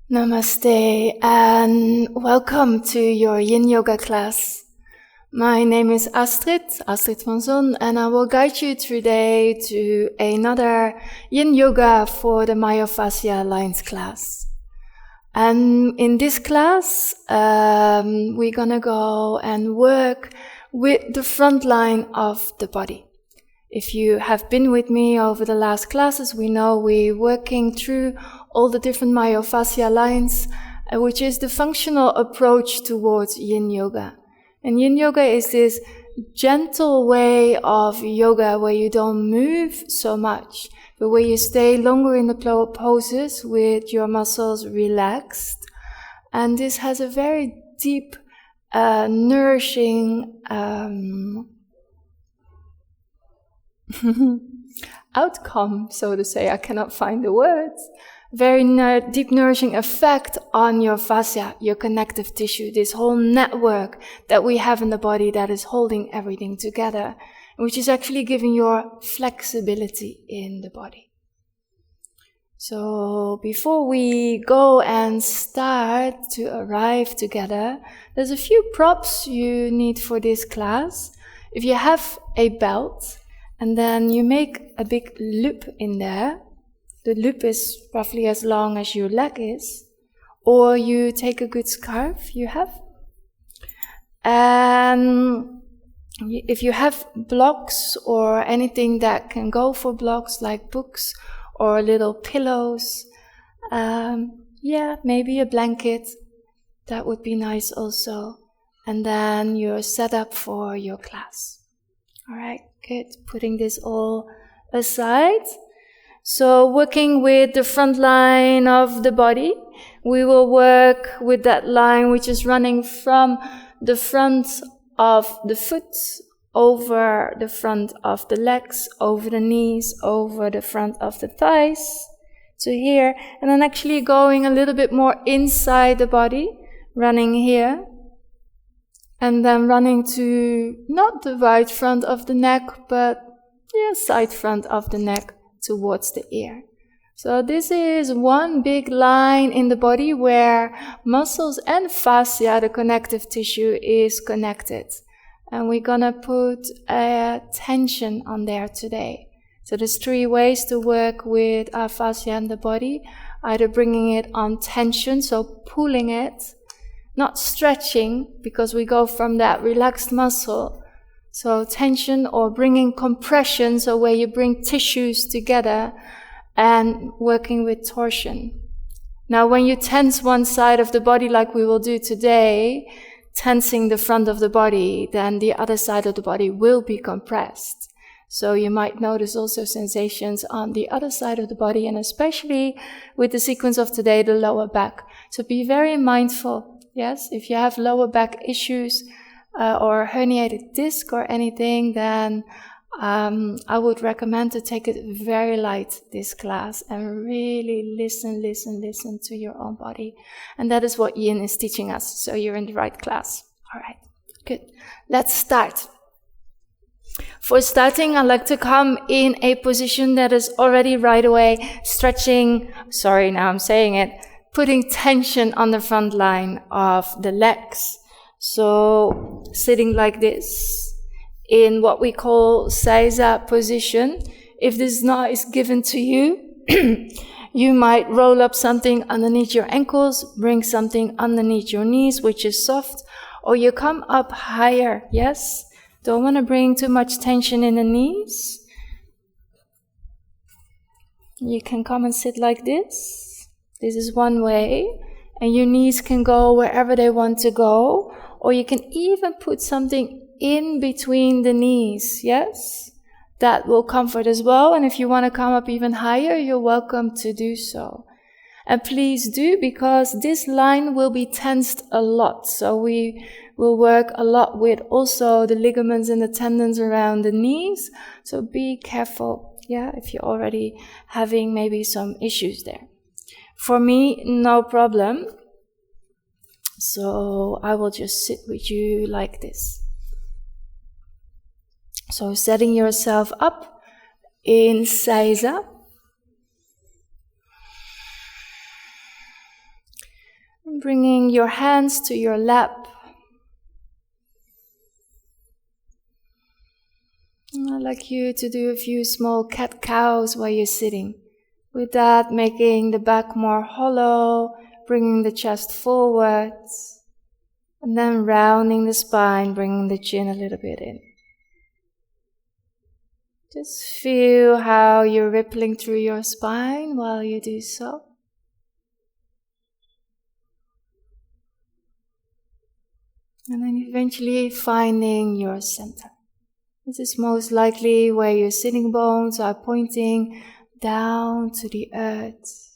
Namaste and welcome to your Yin Yoga class. My name is Astrid van Zon, and I will guide you today to another Yin Yoga for the Myofascial lines class. And in this class, we're gonna go and work with the front line of the body. If you have been with me over the last classes, we know we're working through all the different myofascial lines, which is the functional approach towards Yin Yoga. And Yin Yoga is this gentle way of yoga where you don't move so much, but where you stay longer in the poses with your muscles relaxed. And this has a very deep, nourishing outcome, so to say. I cannot find the words. Very deep nourishing effect on your fascia, your connective tissue, this whole network that we have in the body that is holding everything together, which is actually giving your flexibility in the body. So before we go and start to arrive together, there's a few props you need for this class. If you have a belt, and then you make a big loop in there. The loop is roughly as long as your leg is. Or you take a good scarf you have. And if you have blocks or anything that can go for blocks like books or little pillows, maybe a blanket, that would be nice also. And then you're set up for your class. All right. Good, putting this all aside. So working with the front line of the body, we will work with that line which is running from the front of the foot, over the front of the legs, over the knees, over the front of the thighs, to here, and then actually going a little bit more inside the body, running here. And then running to not the right front of the neck, but side front of the neck towards the ear. So this is one big line in the body where muscles and fascia, the connective tissue, is connected. And we're gonna put a tension on there today. So there's 3 ways to work with our fascia in the body. Either bringing it on tension, so pulling it, not stretching, because we go from that relaxed muscle. So tension, or bringing compression, so where you bring tissues together, and working with torsion. Now when you tense one side of the body like we will do today, tensing the front of the body, then the other side of the body will be compressed. So you might notice also sensations on the other side of the body, and especially with the sequence of today, the lower back. So be very mindful. Yes, if you have lower back issues or herniated disc or anything, then I would recommend to take it very light this class and really listen to your own body. And that is what Yin is teaching us, so you're in the right class. All right, good. Let's start. For starting, I'd like to come in a position that is already right away stretching, putting tension on the front line of the legs. So sitting like this in what we call Seiza position. If this is not given to you, you might roll up something underneath your ankles, bring something underneath your knees, which is soft, or you come up higher, yes? Don't want to bring too much tension in the knees. You can come and sit like this. This is one way, and your knees can go wherever they want to go, or you can even put something in between the knees, yes? That will comfort as well, and if you want to come up even higher, you're welcome to do so. And please do, because this line will be tensed a lot, so we will work a lot with also the ligaments and the tendons around the knees, so be careful, if you're already having maybe some issues there. For me, no problem. So I will just sit with you like this. So setting yourself up in Seiza. And bringing your hands to your lap. I'd like you to do a few small cat-cows while you're sitting. With that, making the back more hollow, bringing the chest forwards, and then rounding the spine, bringing the chin a little bit in. Just feel how you're rippling through your spine while you do so. And then eventually finding your center. This is most likely where your sitting bones are pointing down to the earth.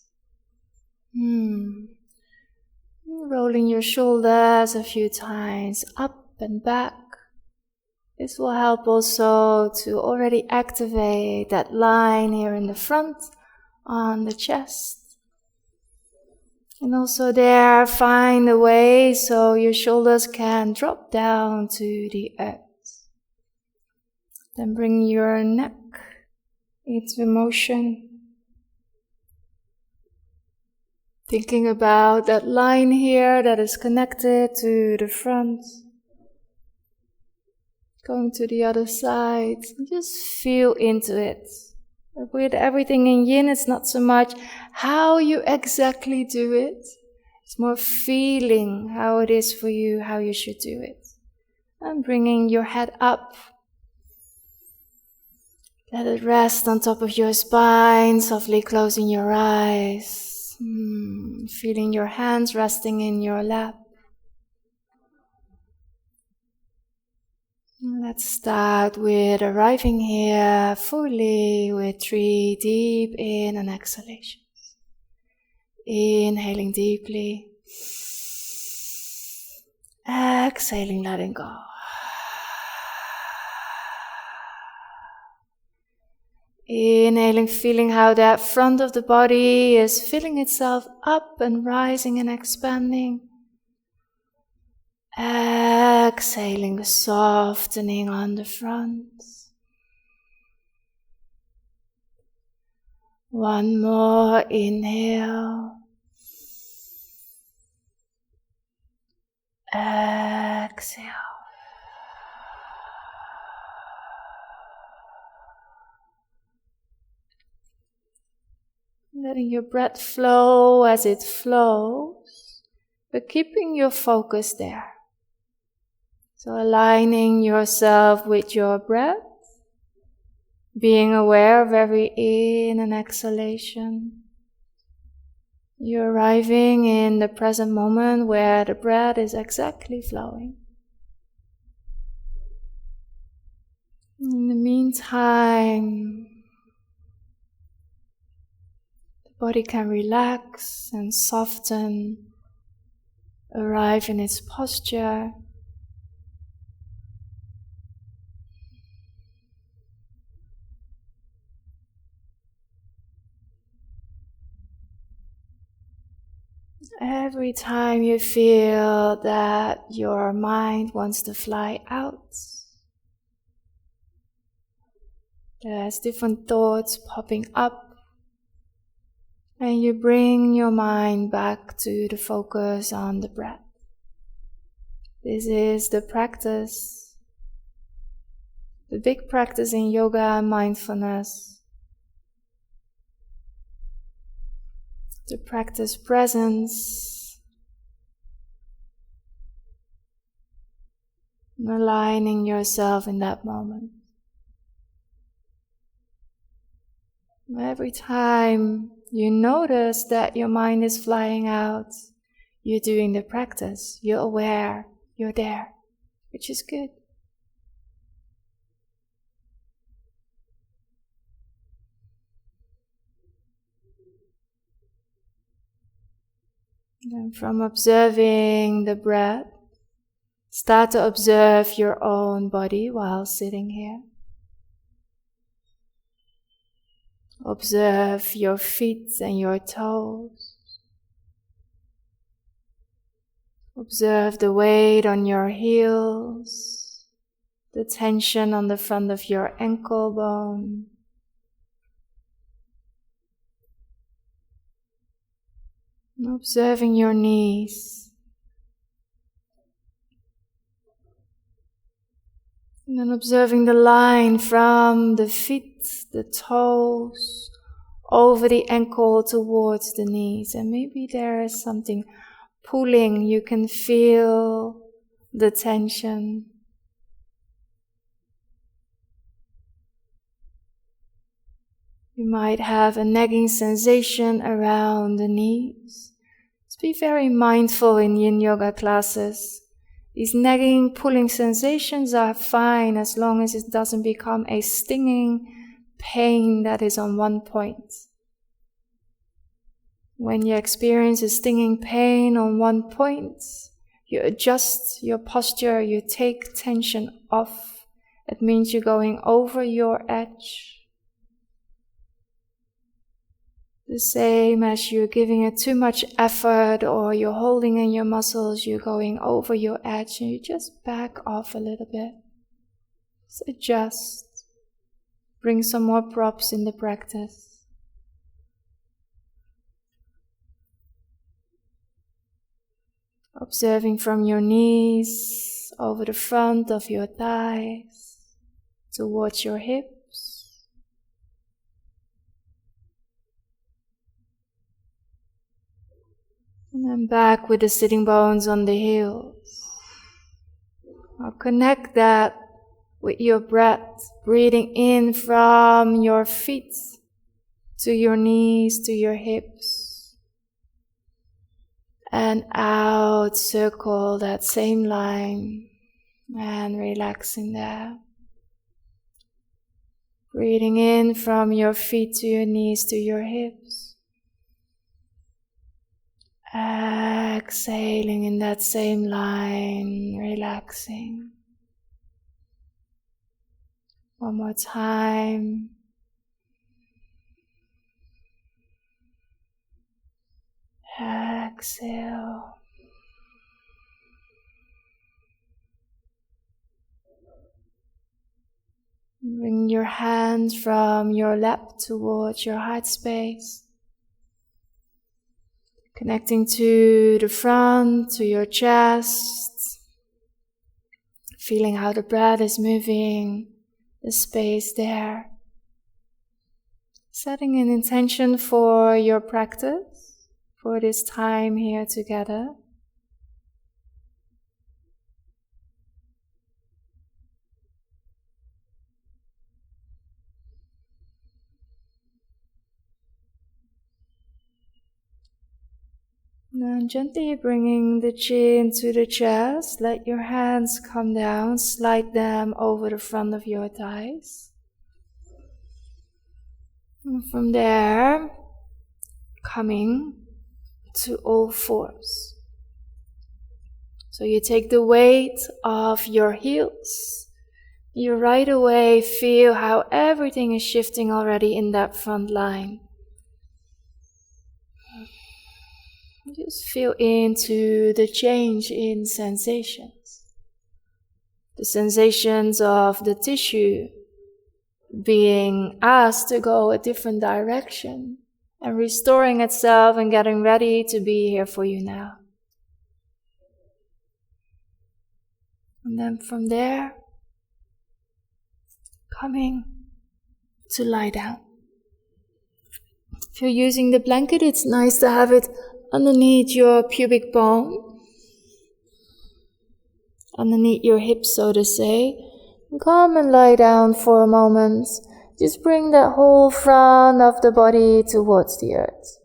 Rolling your shoulders a few times up and back. This will help also to already activate that line here in the front on the chest. And also there, find a way so your shoulders can drop down to the earth. Then bring your neck into motion. Thinking about that line here that is connected to the front. Going to the other side. Just feel into it. With everything in Yin, it's not so much how you exactly do it. It's more feeling how it is for you, how you should do it. And bringing your head up. Let it rest on top of your spine, softly closing your eyes. Feeling your hands resting in your lap. Let's start with arriving here fully with 3 deep in and exhalations. Inhaling deeply. Exhaling, letting go. Inhaling, feeling how that front of the body is filling itself up and rising and expanding. Exhaling, softening on the front. One more inhale. Exhale. Letting your breath flow as it flows, but keeping your focus there. So aligning yourself with your breath, being aware of every in and exhalation. You're arriving in the present moment where the breath is exactly flowing. In the meantime, body can relax and soften, arrive in its posture. Every time you feel that your mind wants to fly out, there's different thoughts popping up. And you bring your mind back to the focus on the breath. This is the practice, the big practice in yoga and mindfulness. To practice presence, and aligning yourself in that moment. Every time you notice that your mind is flying out, you're doing the practice, you're aware, you're there, which is good. And from observing the breath, start to observe your own body while sitting here. Observe your feet and your toes. Observe the weight on your heels, the tension on the front of your ankle bone. Observing your knees. And then observing the line from the feet, the toes, over the ankle towards the knees. And maybe there is something pulling. You can feel the tension. You might have a nagging sensation around the knees. Let's be very mindful in Yin Yoga classes. These nagging, pulling sensations are fine as long as it doesn't become a stinging pain that is on one point. When you experience a stinging pain on one point, you adjust your posture, you take tension off. It means you're going over your edge. The same as you're giving it too much effort or you're holding in your muscles, you're going over your edge and you just back off a little bit. Just adjust. Bring some more props in the practice. Observing from your knees over the front of your thighs towards your hips. And then back with the sitting bones on the heels. Now connect that with your breath, breathing in from your feet to your knees, to your hips. And out, circle that same line and relaxing there. Breathing in from your feet to your knees, to your hips. Exhaling in that same line, relaxing. One more time. Exhale. Bring your hands from your lap towards your heart space. Connecting to the front, to your chest. Feeling how the breath is moving, the space there. Setting an intention for your practice, for this time here together. Now gently bringing the chin to the chest, let your hands come down, slide them over the front of your thighs. And from there, coming to all fours. So you take the weight of your heels. You right away feel how everything is shifting already in that front line. Just feel into the change in sensations. The sensations of the tissue being asked to go a different direction and restoring itself and getting ready to be here for you now. And then from there, coming to lie down. If you're using the blanket, it's nice to have it underneath your pubic bone, underneath your hips, so to say. And come and lie down for a moment. Just bring that whole front of the body towards the earth.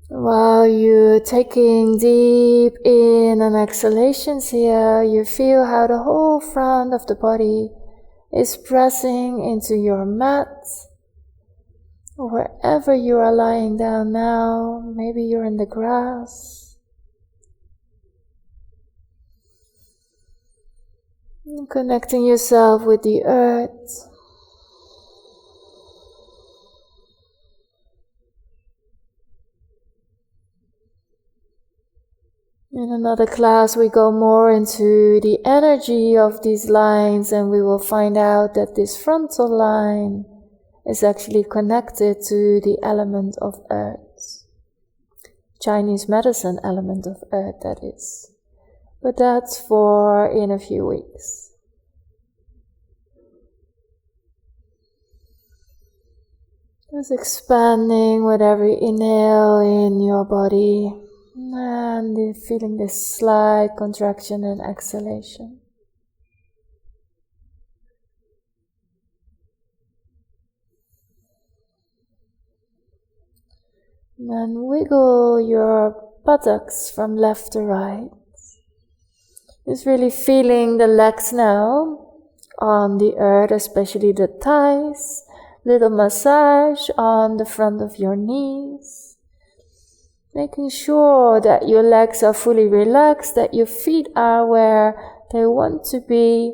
While you're taking deep in and exhalations here, you feel how the whole front of the body is pressing into your mat. Or wherever you are lying down now, maybe you're in the grass. And connecting yourself with the earth. In another class we go more into the energy of these lines and we will find out that this frontal line is actually connected to the element of earth. Chinese medicine element of earth, that is. But that's for in a few weeks. Just expanding with every inhale in your body and feeling this slight contraction and exhalation. And then wiggle your buttocks from left to right. Just really feeling the legs now on the earth, especially the thighs. Little massage on the front of your knees. Making sure that your legs are fully relaxed, that your feet are where they want to be.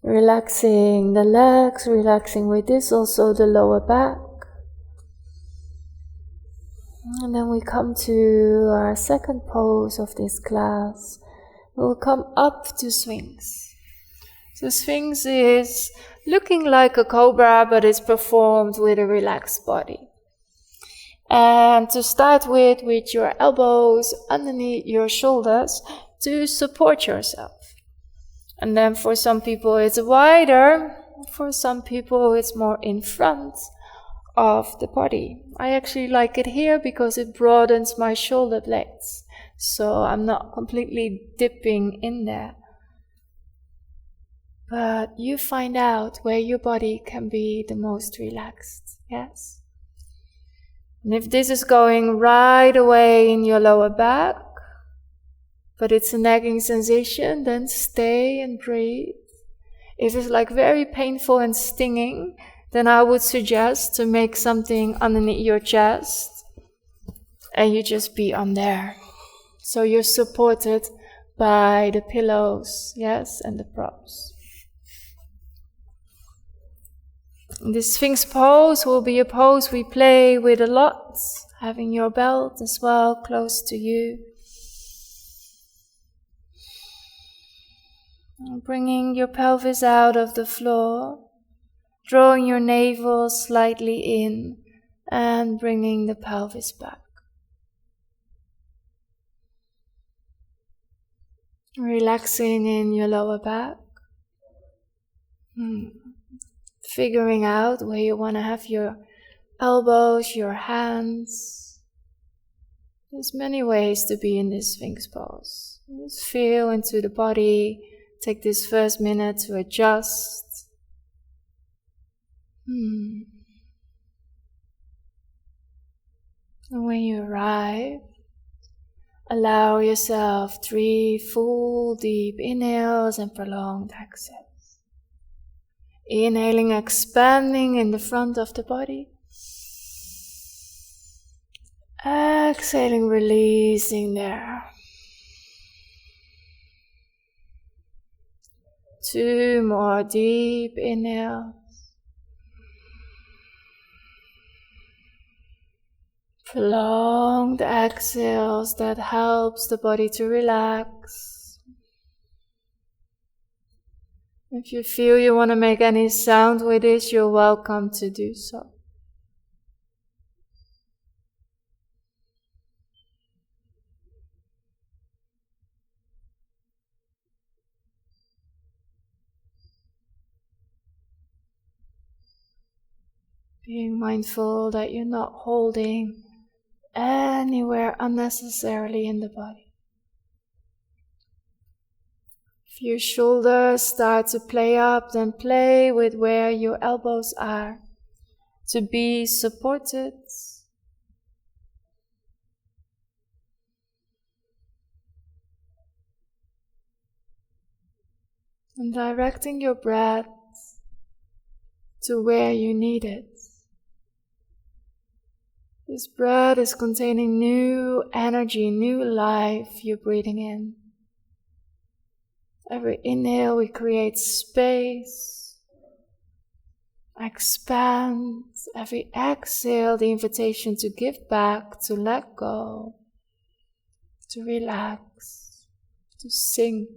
Relaxing the legs, relaxing with this also the lower back. And then we come to our second pose of this class. We'll come up to Sphinx. So Sphinx is looking like a cobra, but it's performed with a relaxed body. And to start with your elbows underneath your shoulders to support yourself. And then for some people it's wider, for some people it's more in front of the body. I actually like it here because it broadens my shoulder blades, so I'm not completely dipping in there. But you find out where your body can be the most relaxed, yes? And if this is going right away in your lower back, but it's a nagging sensation, then stay and breathe. If it's like very painful and stinging, then I would suggest to make something underneath your chest and you just be on there. So you're supported by the pillows, yes, and the props. This Sphinx pose will be a pose we play with a lot, having your belt as well close to you. And bringing your pelvis out of the floor, drawing your navel slightly in and bringing the pelvis back. Relaxing in your lower back. Figuring out where you want to have your elbows, your hands. There's many ways to be in this Sphinx pose. Just feel into the body. Take this first minute to adjust. And when you arrive, allow yourself 3 full deep inhales and prolonged exhales. Inhaling, expanding in the front of the body. Exhaling, releasing there. 2 more deep inhales. Prolonged exhales that helps the body to relax. If you feel you want to make any sound with this, you're welcome to do so. Being mindful that you're not holding anywhere unnecessarily in the body. If your shoulders start to play up, then play with where your elbows are to be supported. And directing your breath to where you need it. This breath is containing new energy, new life you're breathing in. Every inhale we create space, expand. Every exhale, the invitation to give back, to let go, to relax, to sink.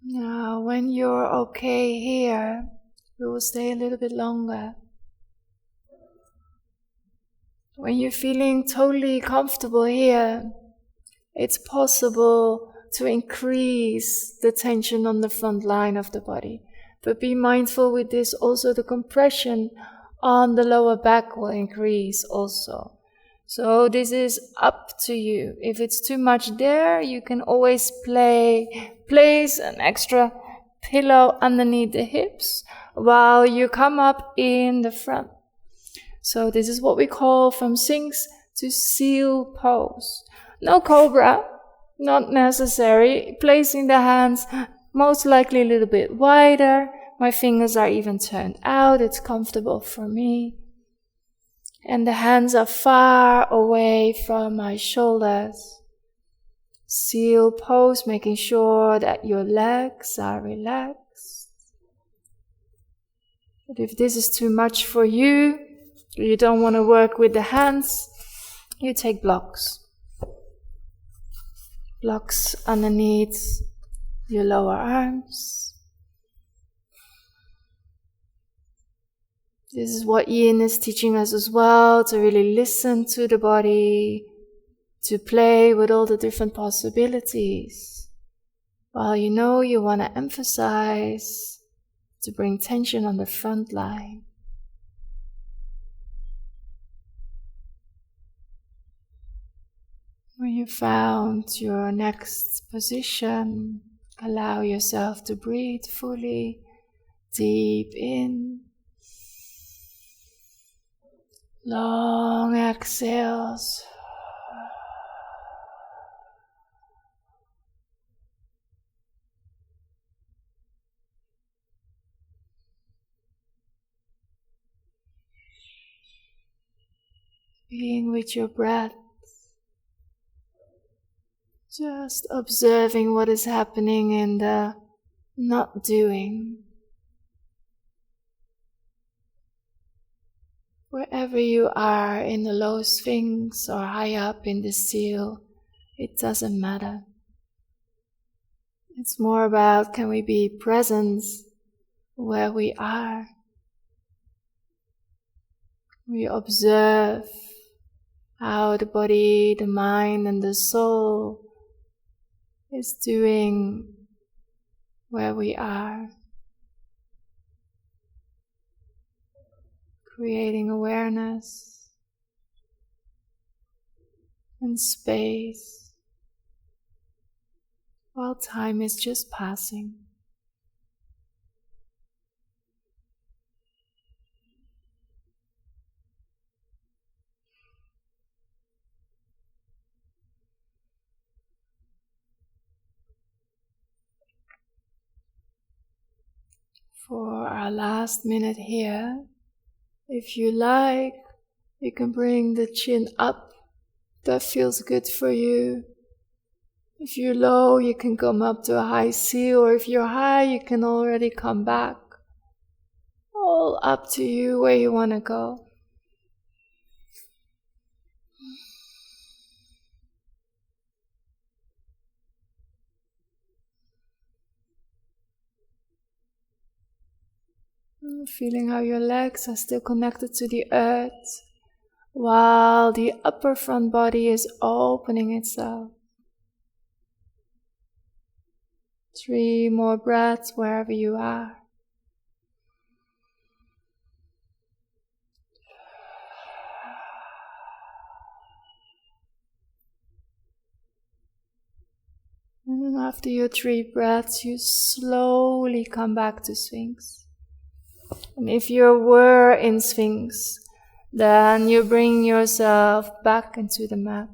Now, when you're okay here, we will stay a little bit longer. When you're feeling totally comfortable here, it's possible to increase the tension on the front line of the body. But be mindful with this also, the compression on the lower back will increase also. So this is up to you. If it's too much there, you can always place an extra pillow underneath the hips while you come up in the front. So this is what we call from Sphinx to seal pose. No cobra, not necessary. Placing the hands most likely a little bit wider. My fingers are even turned out. It's comfortable for me. And the hands are far away from my shoulders. Seal pose, making sure that your legs are relaxed. But if this is too much for you, you don't want to work with the hands, you take blocks. Blocks underneath your lower arms. This is what Yin is teaching us as well, to really listen to the body, to play with all the different possibilities. While you know you want to emphasize to bring tension on the front line. When you found your next position, allow yourself to breathe fully, deep in. Long exhales. Being with your breath. Just observing what is happening in the not doing. Wherever you are in the low Sphinx or high up in the seal, it doesn't matter. It's more about, can we be present where we are? We observe how the body, the mind, and the soul is doing where we are. Creating awareness and space while time is just passing. For our last minute here, if you like, you can bring the chin up. That feels good for you. If you're low, you can come up to a high seal, or if you're high, you can already come back. All up to you where you want to go. Feeling how your legs are still connected to the earth, while the upper front body is opening itself. 3 more breaths wherever you are. And after your 3 breaths, you slowly come back to Sphinx. And if you were in Sphinx, then you bring yourself back into the mat.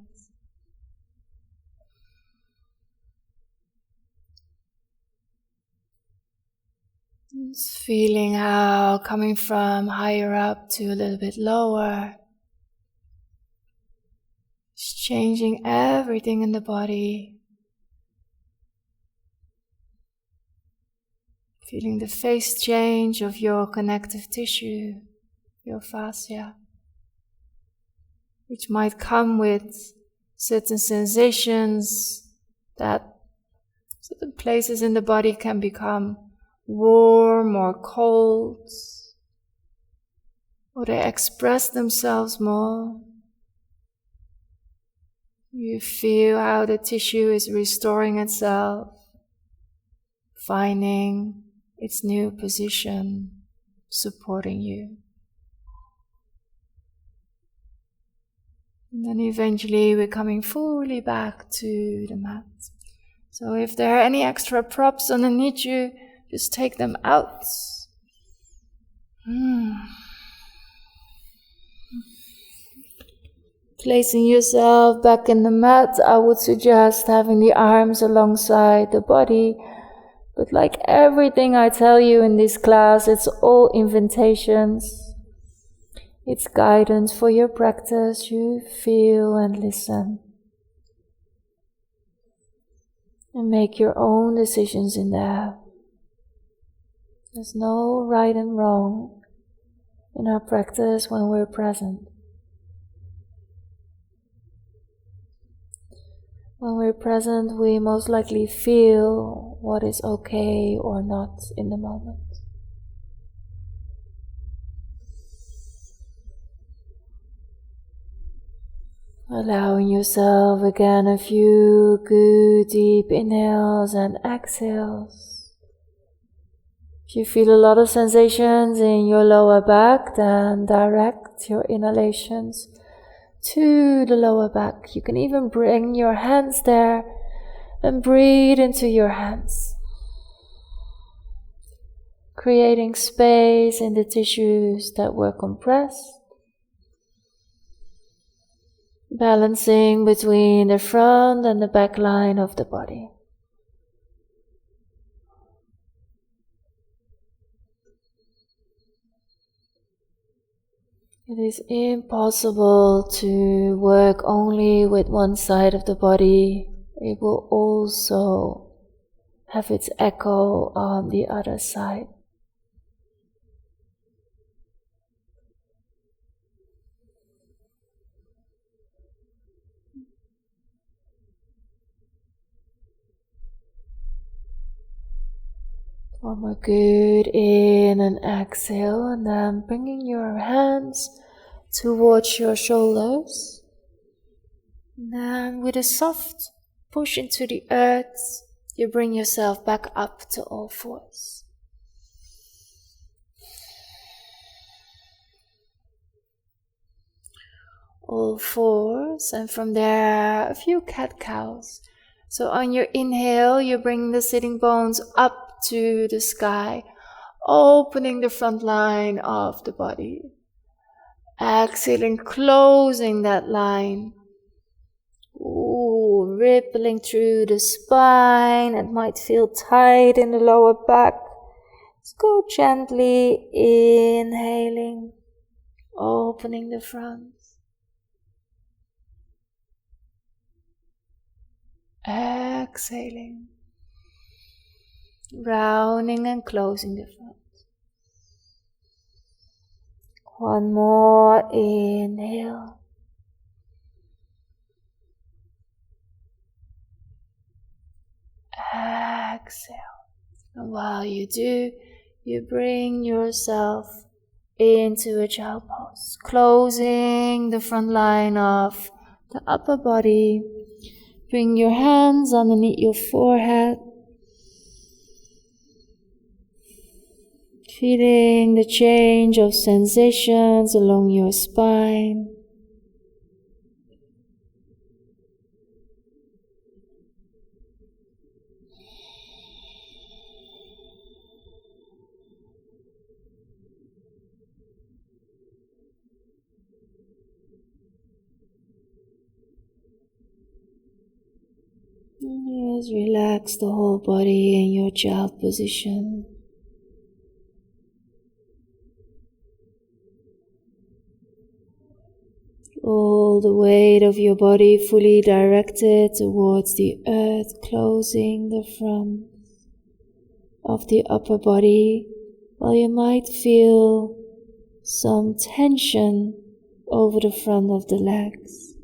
Just feeling how coming from higher up to a little bit lower, just changing everything in the body. Feeling the phase change of your connective tissue, your fascia, which might come with certain sensations that So the places in the body can become warm or cold, or they express themselves more. You feel how the tissue is restoring itself, finding its new position, supporting you. And then eventually we're coming fully back to the mat. So if there are any extra props underneath you, just take them out. Placing yourself back in the mat, I would suggest having the arms alongside the body. But like everything I tell you in this class, it's all invitations. It's guidance for your practice. You feel and listen. And make your own decisions in there. There's no right and wrong in our practice when we're present. When we're present, we most likely feel what is okay or not in the moment. Allowing yourself again a few good deep inhales and exhales. If you feel a lot of sensations in your lower back, then direct your inhalations to the lower back. You can even bring your hands there and breathe into your hands, creating space in the tissues that were compressed. Balancing between the front and the back line of the body. It is impossible to work only with one side of the body. It will also have its echo on the other side. One more good in and exhale, and then bringing your hands towards your shoulders. And then with a soft push into the earth, you bring yourself back up to all fours. All fours, and from there a few cat-cows. So on your inhale, you bring the sitting bones up to the sky, opening the front line of the body. Exhaling, closing that line. Ooh, rippling through the spine. It might feel tight in the lower back. Let's go gently inhaling, opening the front. Exhaling, rounding and closing the front. One more inhale. Exhale. And while you do, you bring yourself into a child pose, closing the front line of the upper body. Bring your hands underneath your forehead. Feeling the change of sensations along your spine. Just relax the whole body in your child position. All the weight of your body fully directed towards the earth, closing the front of the upper body, while you might feel some tension over the front of the legs.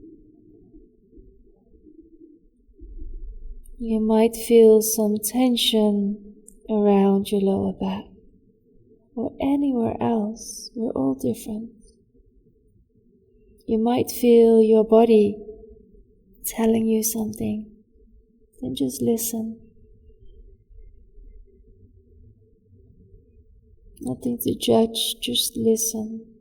You might feel some tension around your lower back or anywhere else. We're all different. You might feel your body telling you something. Then just listen. Nothing to judge, just listen.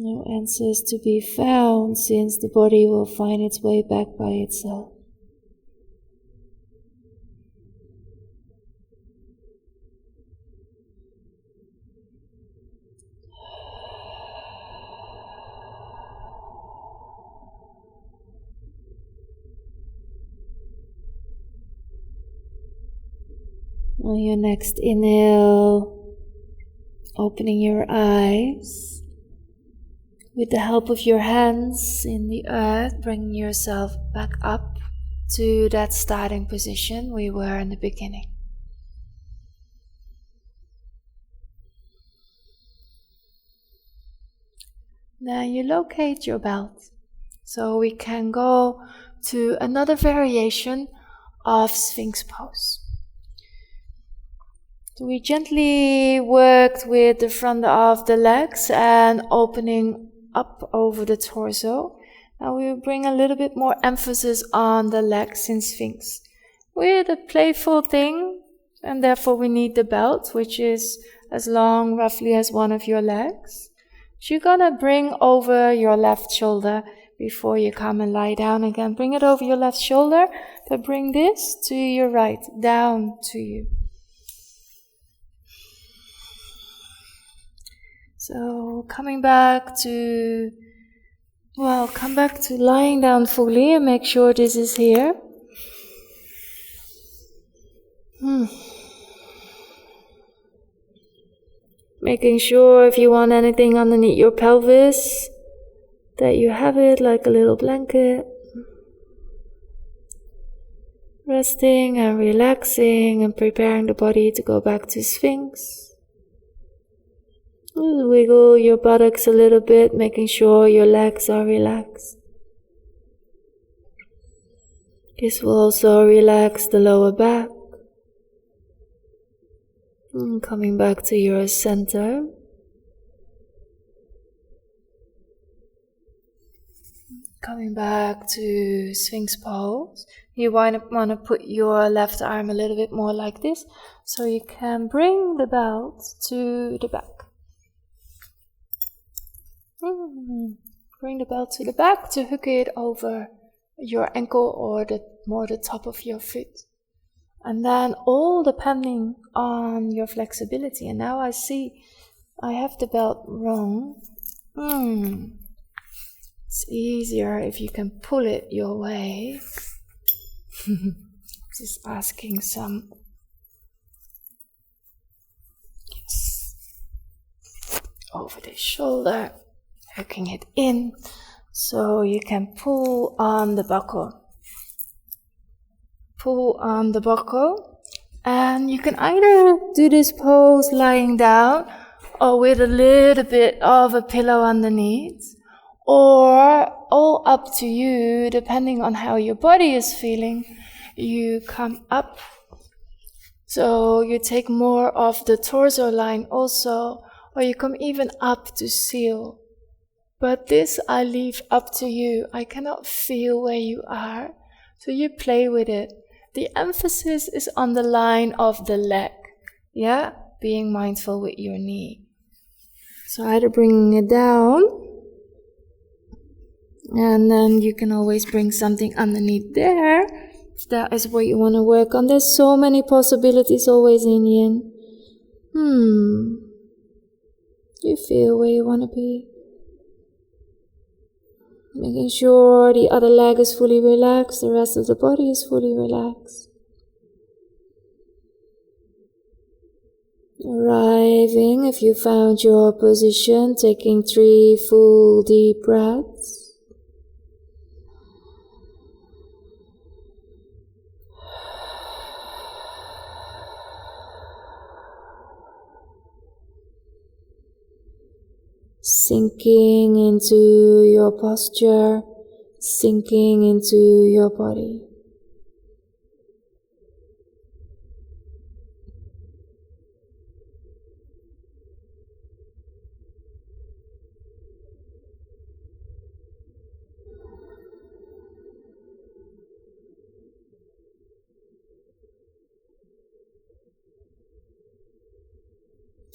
No answers to be found, since the body will find its way back by itself. On your next inhale, opening your eyes. With the help of your hands in the earth, bringing yourself back up to that starting position we were in the beginning. Now you locate your belt. So we can go to another variation of Sphinx Pose. So we gently worked with the front of the legs and opening up over the torso. Now we will bring a little bit more emphasis on the legs in Sphinx. With a playful thing, and therefore we need the belt, which is as long roughly as one of your legs. So you're gonna bring over your left shoulder before you come and lie down again. Bring it over your left shoulder, but bring this to your right, down to you. So come back to lying down fully and make sure this is here. Making sure if you want anything underneath your pelvis, that you have it like a little blanket. Resting and relaxing and preparing the body to go back to Sphinx. Wiggle your buttocks a little bit, making sure your legs are relaxed. This will also relax the lower back. And coming back to your center. Coming back to Sphinx Pose. You want to put your left arm a little bit more like this, so you can bring the belt to the back. Bring the belt to the back to hook it over your ankle or the top of your foot. And then all depending on your flexibility. And now I see I have the belt wrong. It's easier if you can pull it your way. Just asking some. Yes. Over the shoulder. Hooking it in, so you can pull on the buckle. Pull on the buckle, and you can either do this pose lying down or with a little bit of a pillow underneath, or all up to you, depending on how your body is feeling. You come up, so you take more of the torso line also, or you come even up to seal. But this I leave up to you. I cannot feel where you are, so you play with it. The emphasis is on the line of the leg, yeah? Being mindful with your knee. So either bringing it down, and then you can always bring something underneath there, if that is what you want to work on. There's so many possibilities always in Yin. You feel where you want to be. Making sure the other leg is fully relaxed, the rest of the body is fully relaxed. Arriving, if you found your position, taking 3 full deep breaths. sinking into your posture, sinking into your body.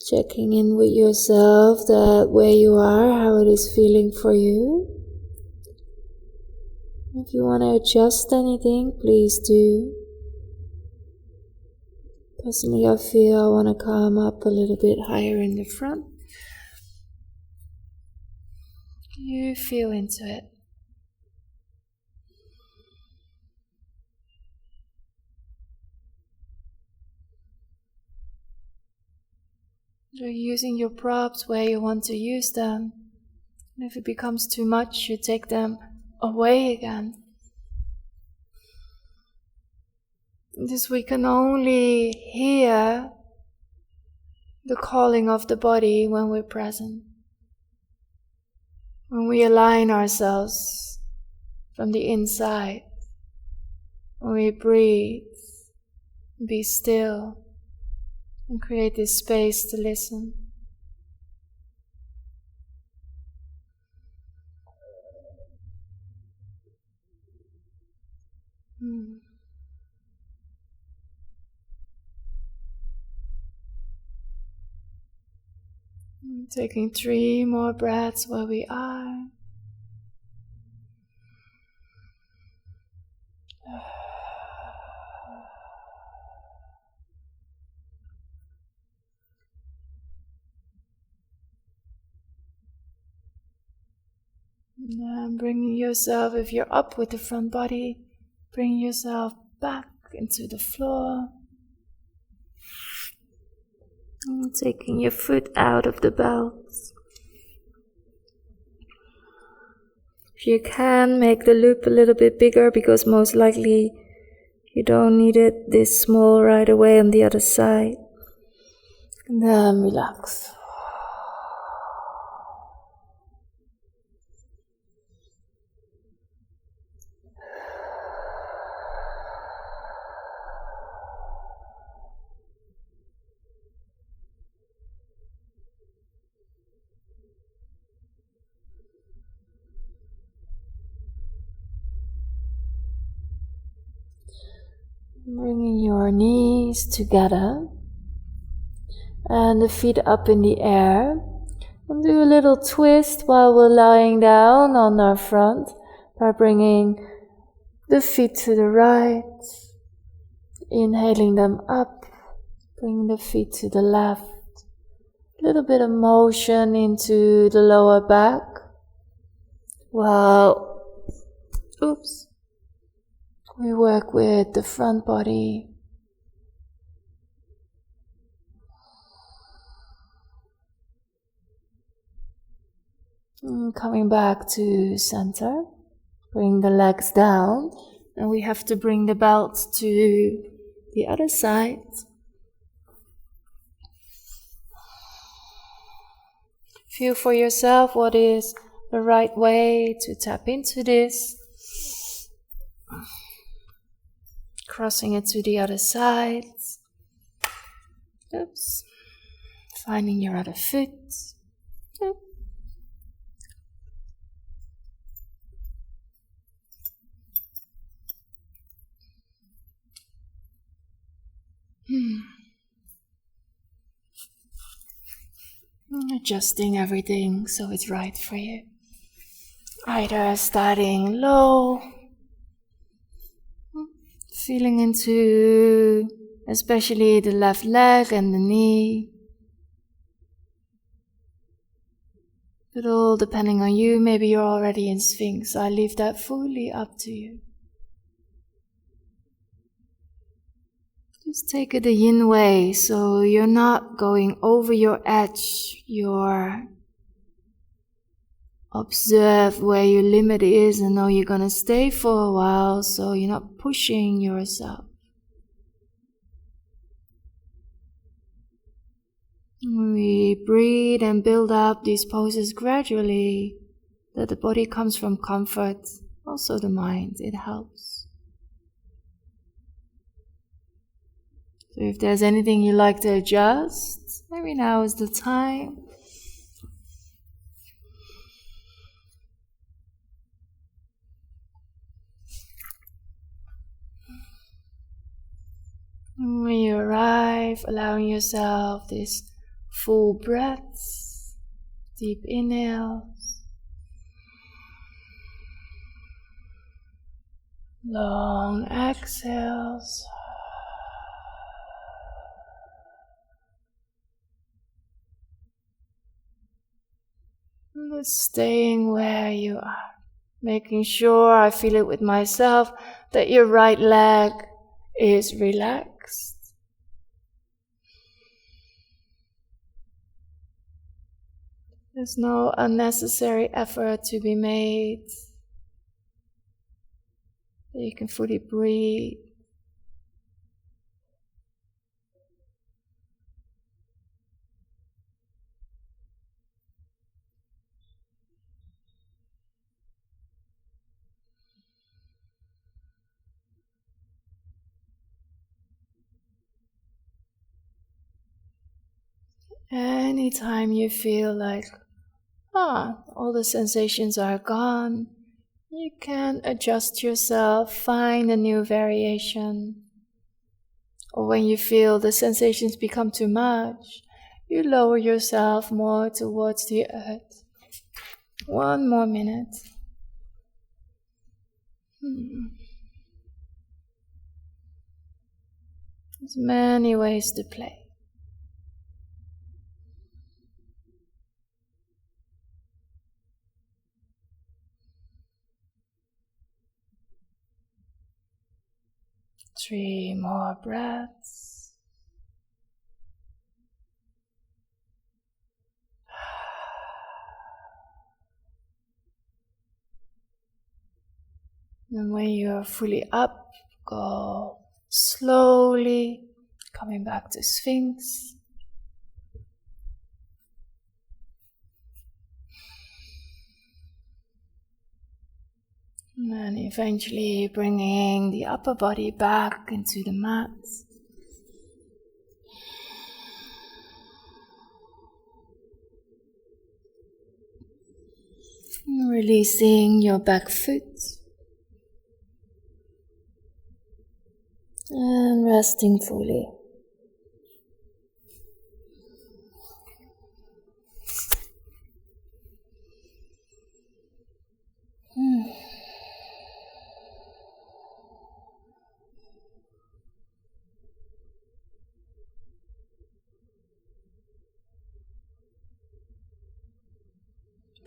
Checking in with yourself that where you are, how it is feeling for you. If you want to adjust anything, please do. Personally, I feel I want to come up a little bit higher in the front. You feel into it. You're using your props where you want to use them. And if it becomes too much, you take them away again. This we can only hear the calling of the body when we're present. When we align ourselves from the inside. When we breathe, be still, and create this space to listen. Taking 3 more breaths where we are. And bringing yourself, if you're up with the front body, bring yourself back into the floor. And taking your foot out of the belt. If you can, make the loop a little bit bigger, because most likely you don't need it this small right away on the other side. And then relax. Bringing your knees together and the feet up in the air. And do a little twist while we're lying down on our front by bringing the feet to the right, inhaling them up, bringing the feet to the left. A little bit of motion into the lower back while we work with the front body. And coming back to center, bring the legs down, and we have to bring the belt to the other side. Feel for yourself what is the right way to tap into this. Crossing it to the other side. Finding your other foot. Adjusting everything so it's right for you. Either starting low, feeling into especially the left leg and the knee. But all depending on you, maybe you're already in Sphinx. I leave that fully up to you. Just take it the yin way, so you're not going over your edge. You're observe where your limit is and know you're going to stay for a while, so you're not pushing yourself. We breathe and build up these poses gradually, that the body comes from comfort, also the mind, it helps. So if there's anything you like to adjust, maybe now is the time. When you arrive, allowing yourself this full breaths, deep inhales, long exhales. And just staying where you are, making sure, I feel it with myself, that your right leg is relaxed. There's no unnecessary effort to be made. You can fully breathe. Anytime you feel like, all the sensations are gone, you can adjust yourself, find a new variation. Or when you feel the sensations become too much, you lower yourself more towards the earth. 1 more minute. There's many ways to play. Three more breaths. And when you're fully up, go slowly, coming back to Sphinx. And then eventually bringing the upper body back into the mat. And releasing your back foot. And resting fully.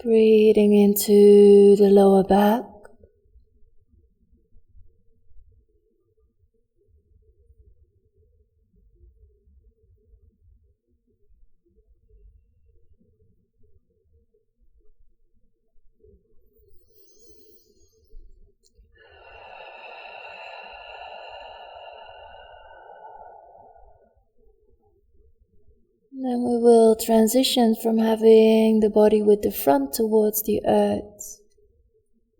Breathing into the lower back. Then we will transition from having the body with the front towards the earth,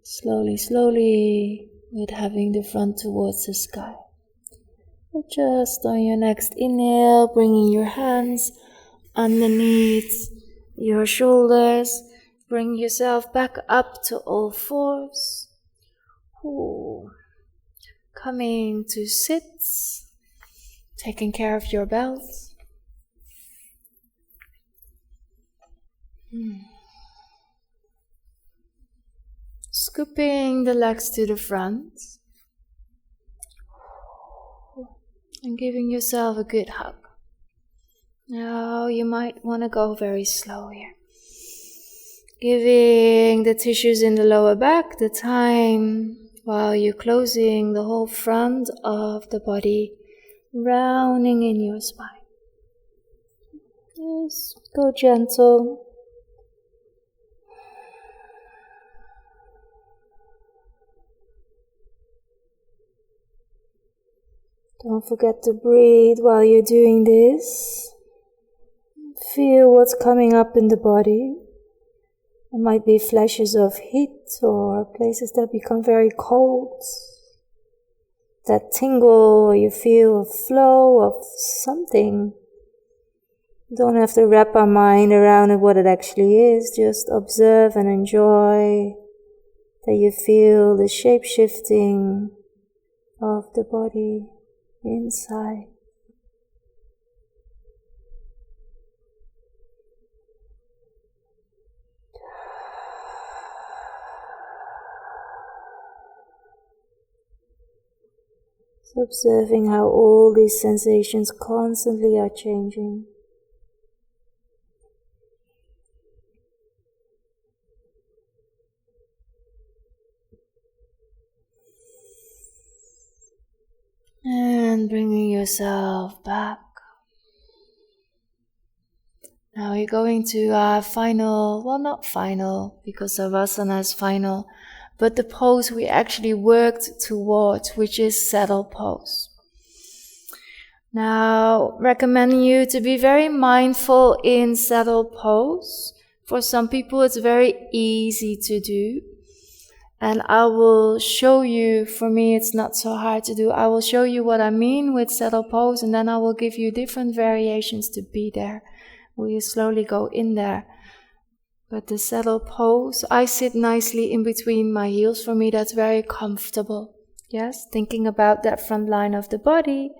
slowly, slowly, with having the front towards the sky. And just on your next inhale, bringing your hands underneath your shoulders, bring yourself back up to all fours. Coming to sits, taking care of your belt. Scooping the legs to the front and giving yourself a good hug. Now you might want to go very slow here. Giving the tissues in the lower back the time while you're closing the whole front of the body, rounding in your spine. Just go gentle. Don't forget to breathe while you're doing this. feel what's coming up in the body. It might be flashes of heat or places that become very cold. That tingle, or you feel a flow of something. Don't have to wrap our mind around it, what it actually is. Just observe and enjoy that you feel the shape-shifting of the body inside. So observing how all these sensations constantly are changing. And bringing yourself back. Now you're going to final, well not final, because Savasana is final, but the pose we actually worked towards, which is Saddle Pose. Now, recommending you to be very mindful in Saddle Pose. For some people it's very easy to do. And I will show you, for me it's not so hard to do, I will show you what I mean with Saddle Pose, and then I will give you different variations to be there. We slowly go in there. But the Saddle Pose, I sit nicely in between my heels. For me that's very comfortable. Yes, thinking about that front line of the body.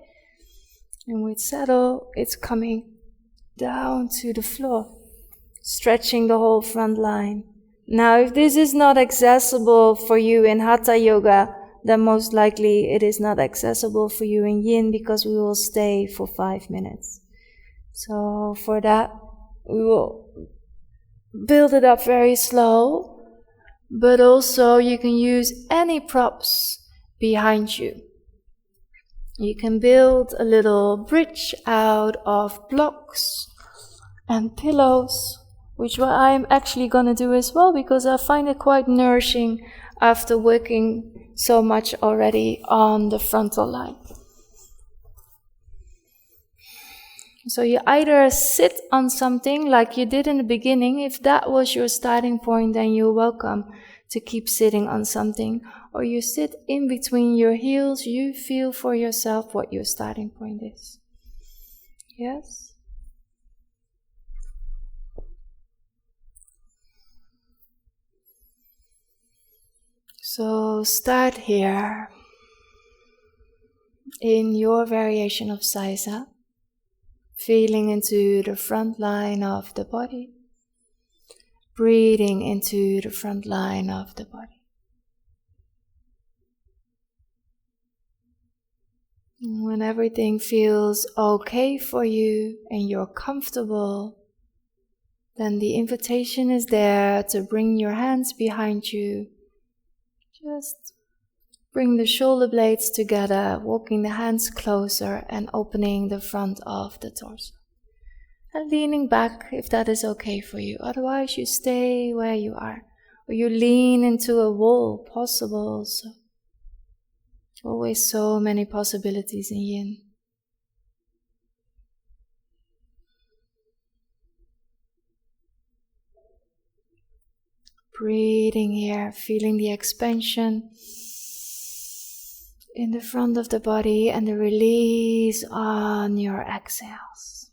And with Saddle, it's coming down to the floor, stretching the whole front line. Now, if this is not accessible for you in Hatha Yoga, then most likely it is not accessible for you in Yin, because we will stay for 5 minutes. So for that, we will build it up very slow, but also you can use any props behind you. You can build a little bridge out of blocks and pillows, which what I'm actually going to do as well, because I find it quite nourishing after working so much already on the frontal line. So you either sit on something like you did in the beginning. If that was your starting point, then you're welcome to keep sitting on something. Or you sit in between your heels. You feel for yourself what your starting point is. Yes? So start here in your variation of Seiza, feeling into the front line of the body, breathing into the front line of the body. When everything feels okay for you and you're comfortable, then the invitation is there to bring your hands behind you. Just bring the shoulder blades together, walking the hands closer and opening the front of the torso. And leaning back if that is okay for you. Otherwise you stay where you are. Or you lean into a wall, possible also. Always so many possibilities in Yin. Breathing here, feeling the expansion in the front of the body and the release on your exhales.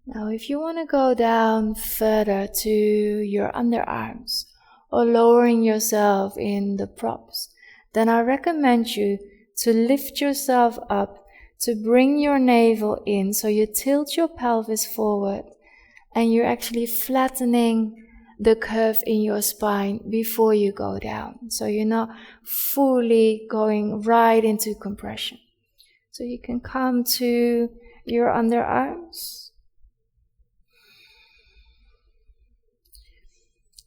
Now if you want to go down further to your underarms or lowering yourself in the props, then I recommend you to lift yourself up, to bring your navel in, so you tilt your pelvis forward and you're actually flattening the curve in your spine before you go down. So you're not fully going right into compression. So you can come to your underarms.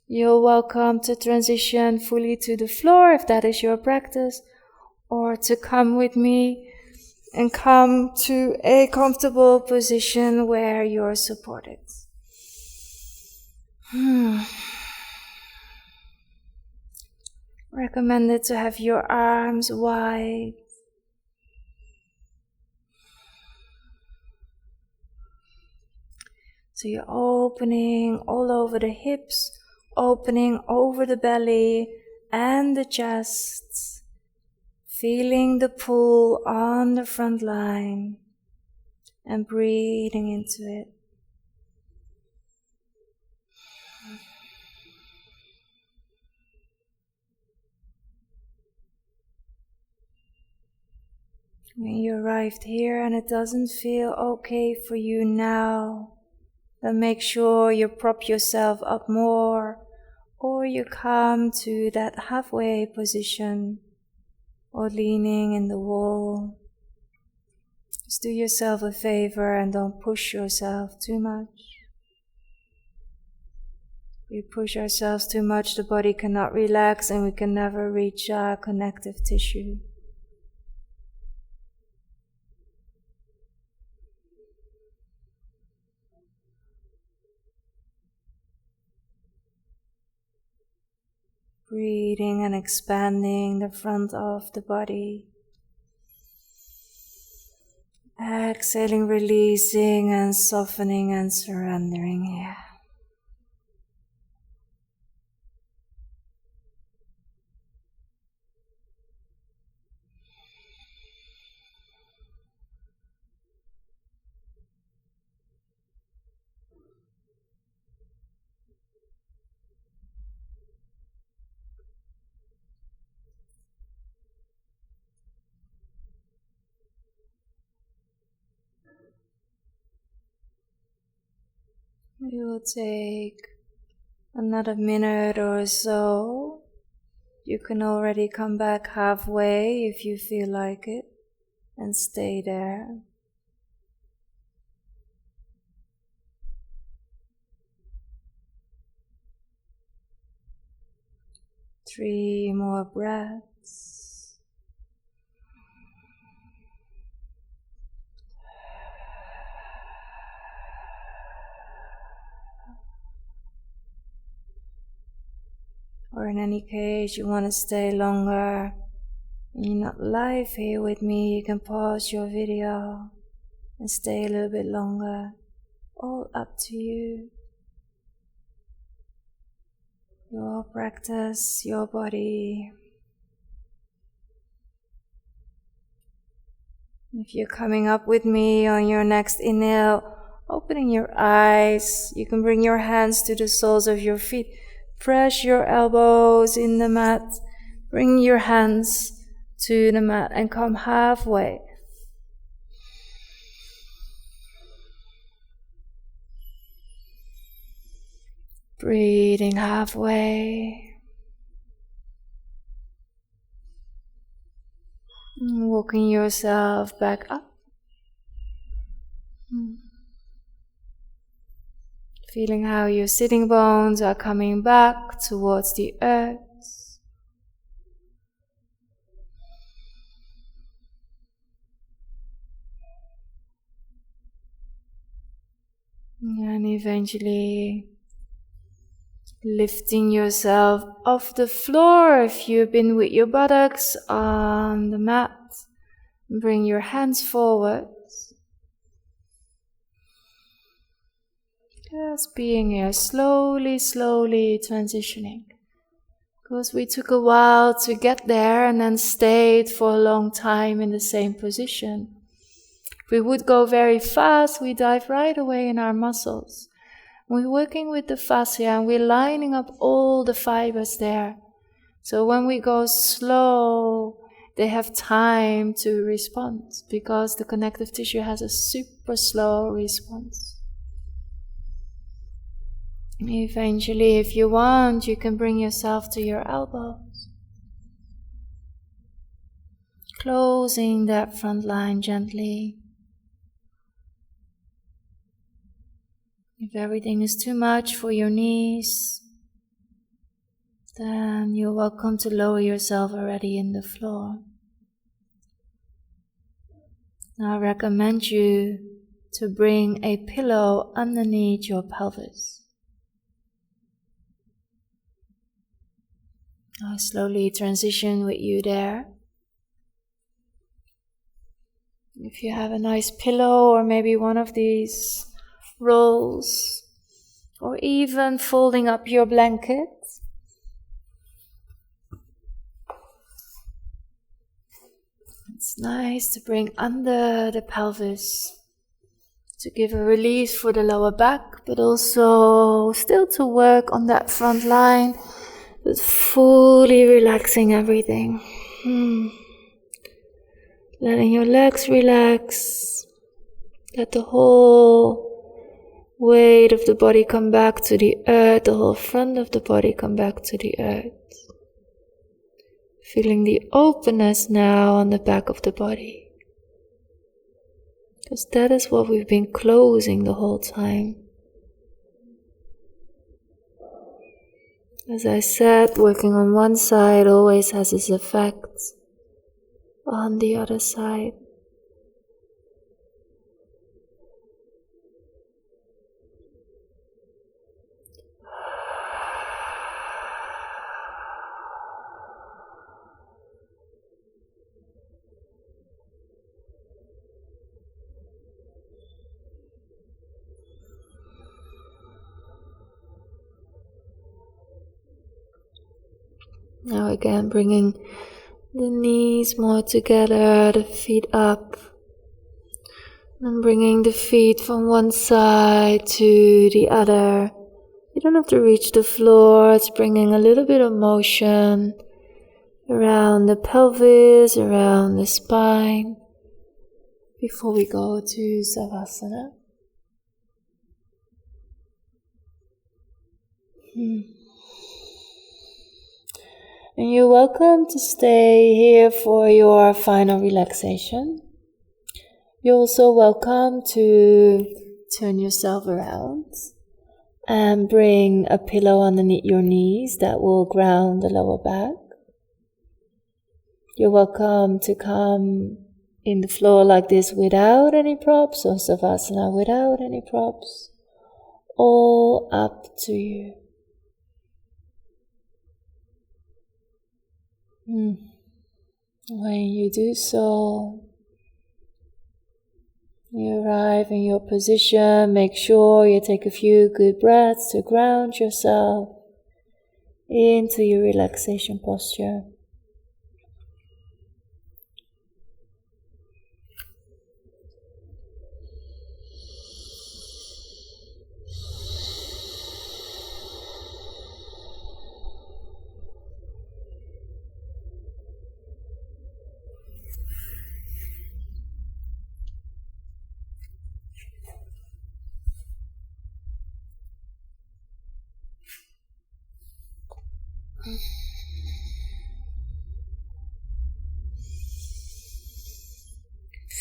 You're welcome to transition fully to the floor if that is your practice, or to come with me and come to a comfortable position where you're supported. Recommended to have your arms wide. So you're opening all over the hips, opening over the belly and the chest, feeling the pull on the front line and breathing into it. When you arrived here and it doesn't feel okay for you now, then make sure you prop yourself up more, or you come to that halfway position, or leaning in the wall. Just do yourself a favor and don't push yourself too much. If we push ourselves too much, the body cannot relax and we can never reach our connective tissue. Breathing and expanding the front of the body. Exhaling, releasing and softening and surrendering here. We will take another minute or so. You can already come back halfway if you feel like it, and stay there. Three more breaths. Or in any case, you want to stay longer and you're not live here with me, you can pause your video and stay a little bit longer. All up to you. Your practice, your body. If you're coming up with me on your next inhale, opening your eyes, you can bring your hands to the soles of your feet. Press your elbows in the mat. Bring your hands to the mat and come halfway. Breathing halfway. Walking yourself back up. Feeling how your sitting bones are coming back towards the earth. And eventually lifting yourself off the floor if you've been with your buttocks on the mat. Bring your hands forward. Just being here, slowly transitioning. Because we took a while to get there and then stayed for a long time in the same position. If we would go very fast, we dive right away in our muscles. We're working with the fascia and we're lining up all the fibers there. So when we go slow, they have time to respond because the connective tissue has a super slow response. Eventually, if you want, you can bring yourself to your elbows. Closing that front line gently. If everything is too much for your knees, then you're welcome to lower yourself already in the floor. I recommend you to bring a pillow underneath your pelvis. I'll slowly transition with you there. If you have a nice pillow or maybe one of these rolls, or even folding up your blanket. It's nice to bring under the pelvis to give a release for the lower back, but also still to work on that front line, but fully relaxing everything. Letting your legs relax. Let the whole weight of the body come back to the earth, the whole front of the body come back to the earth. Feeling the openness now on the back of the body. Because that is what we've been closing the whole time. As I said, working on one side always has its effect on the other side. Now again, bringing the knees more together, the feet up. And bringing the feet from one side to the other. You don't have to reach the floor, it's bringing a little bit of motion around the pelvis, around the spine, before we go to Savasana. And you're welcome to stay here for your final relaxation. You're also welcome to turn yourself around and bring a pillow underneath your knees that will ground the lower back. You're welcome to come in the floor like this without any props, or Savasana without any props. All up to you. When you do so, you arrive in your position. Make sure you take a few good breaths to ground yourself into your relaxation posture.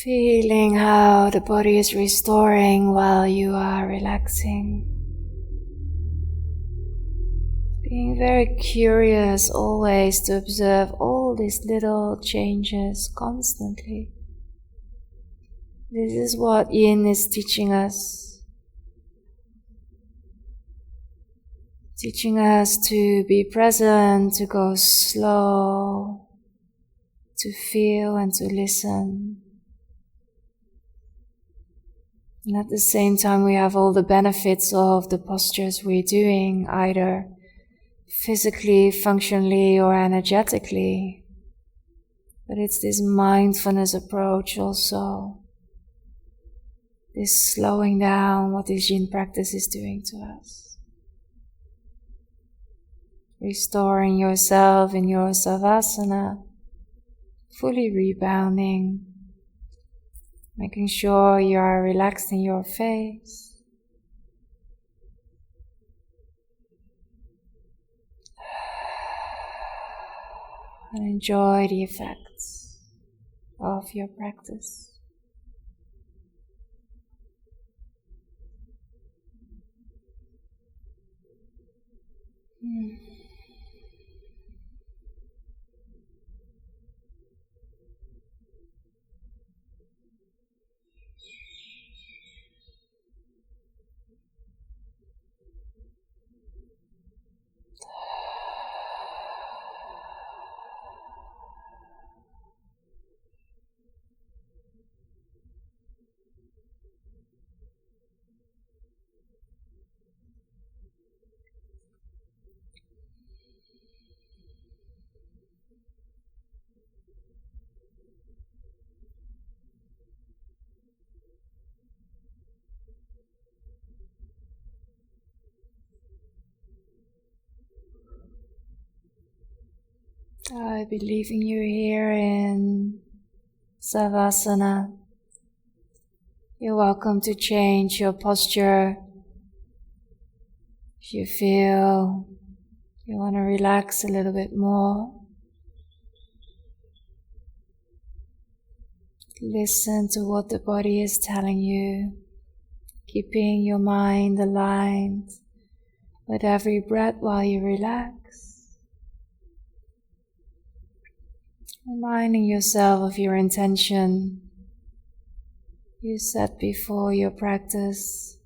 Feeling how the body is restoring while you are relaxing. Being very curious always to observe all these little changes constantly. This is what Yin is teaching us. Teaching us to be present, to go slow, to feel and to listen. And at the same time we have all the benefits of the postures we're doing, either physically, functionally or energetically. But it's this mindfulness approach also. This slowing down what this Yin practice is doing to us. Restoring yourself in your Savasana, fully rebounding. Making sure you are relaxed in your face. And enjoy the effects of your practice. I be leaving you here in Savasana. You're welcome to change your posture. If you feel you want to relax a little bit more, listen to what the body is telling you, keeping your mind aligned with every breath while you relax. Reminding yourself of your intention you set before your practice.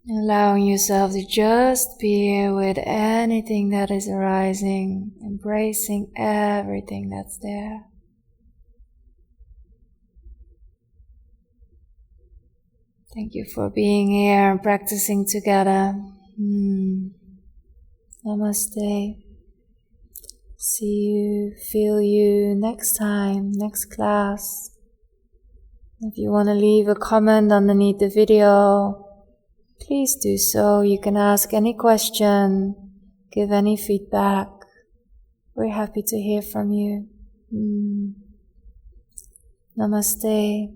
Allowing yourself to just be here with anything that is arising, embracing everything that's there. Thank you for being here and practicing together. Namaste. See you, feel you next time, next class. If you want to leave a comment underneath the video, please do so. You can ask any question, give any feedback. We're happy to hear from you. Namaste.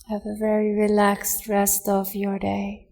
Have a very relaxed rest of your day.